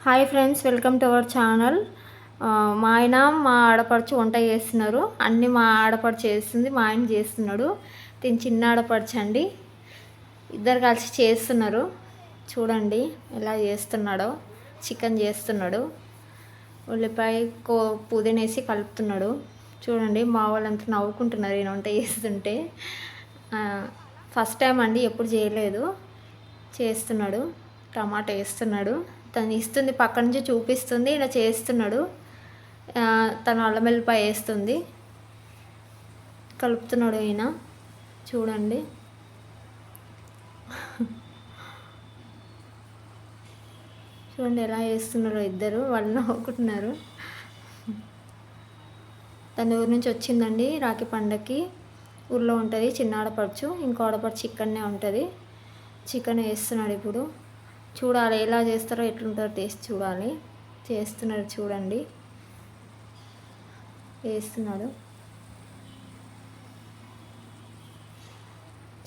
Hi friends, welcome to our channel. మా ఆయన మా ఆడపడుచు వంట చేస్తున్నారు. అన్నీ మా ఆడపడుచు చేస్తుంది, మా ఆయన చేస్తున్నాడు. దీని చిన్న ఆడపడుచు అండి. ఇద్దరు కలిసి చేస్తున్నారు. చూడండి ఎలా చేస్తున్నాడో. చికెన్ చేస్తున్నాడు. ఉల్లిపాయ పుదీనేసి కలుపుతున్నాడు. చూడండి మా వాళ్ళంతా నవ్వుకుంటున్నారు ఈయన వంట చేస్తుంటే. ఫస్ట్ టైం అండి, ఎప్పుడు చేయలేదు. చేస్తున్నాడు. టమాటా వేస్తున్నాడు. తను ఇస్తుంది, పక్క నుంచి చూపిస్తుంది, ఇలా చేస్తున్నాడు. తను అల్లం వెల్లిపాయ వేస్తుంది, కలుపుతున్నాడు ఈయన. చూడండి చూడండి ఎలా వేస్తున్నారో ఇద్దరు. వాళ్ళు నవ్వుకుంటున్నారు. తన ఊరి నుంచి వచ్చిందండి రాఖీ పండగకి. ఊర్లో ఉంటుంది చిన్న ఆడపడుచు, ఇంకో ఆడపడుచు ఇక్కడనే ఉంటుంది. చికెన్ వేస్తున్నాడు ఇప్పుడు. చూడాలి ఎలా చేస్తారో, ఎట్లుంటారో టేస్ట్ చూడాలి. చేస్తున్నారు చూడండి, వేస్తున్నాడు.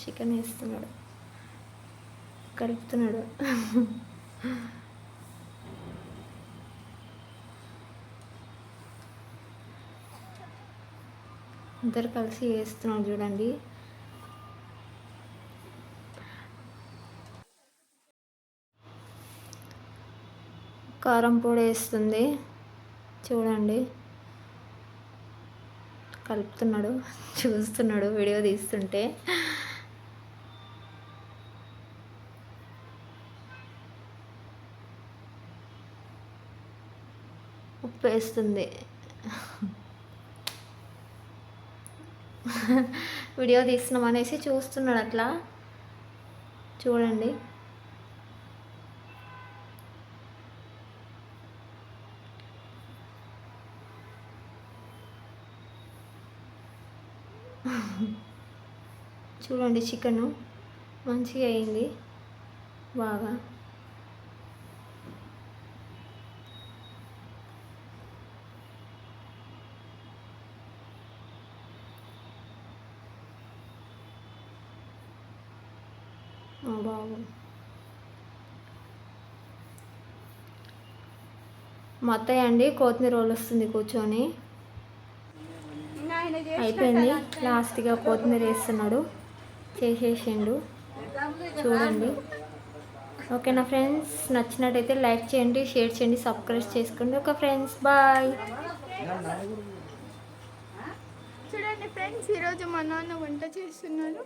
చికెన్ వేస్తున్నాడు, కలుపుతున్నాడు. ఇద్దరు కలిసి వేస్తున్నాడు చూడండి. కారం పొడి వేస్తుంది చూడండి. కలుపుతున్నాడు, చూస్తున్నాడు వీడియో తీస్తుంటే. ఉప్పు వేస్తుంది. వీడియో తీస్తున్నాం అనేసి చూస్తున్నాడు అట్లా. చూడండి చూడండి చికెను మంచిగా అయింది బాగా. బాగు మా అత్తయ్య అండి కొత్తిమీర రోల్ వస్తుంది కూర్చొని. అయిపోయింది, లాస్ట్గా కొత్తిమీర వేస్తున్నాడు. చేసేసిండు చూడండి. ఓకేనా ఫ్రెండ్స్, నచ్చినట్టయితే లైక్ చేయండి, షేర్ చేయండి, సబ్స్క్రైబ్ చేసుకోండి. Okay friends, bye. చూడండి ఫ్రెండ్స్, ఈరోజు మా నాన్న వంట చేస్తున్నాను.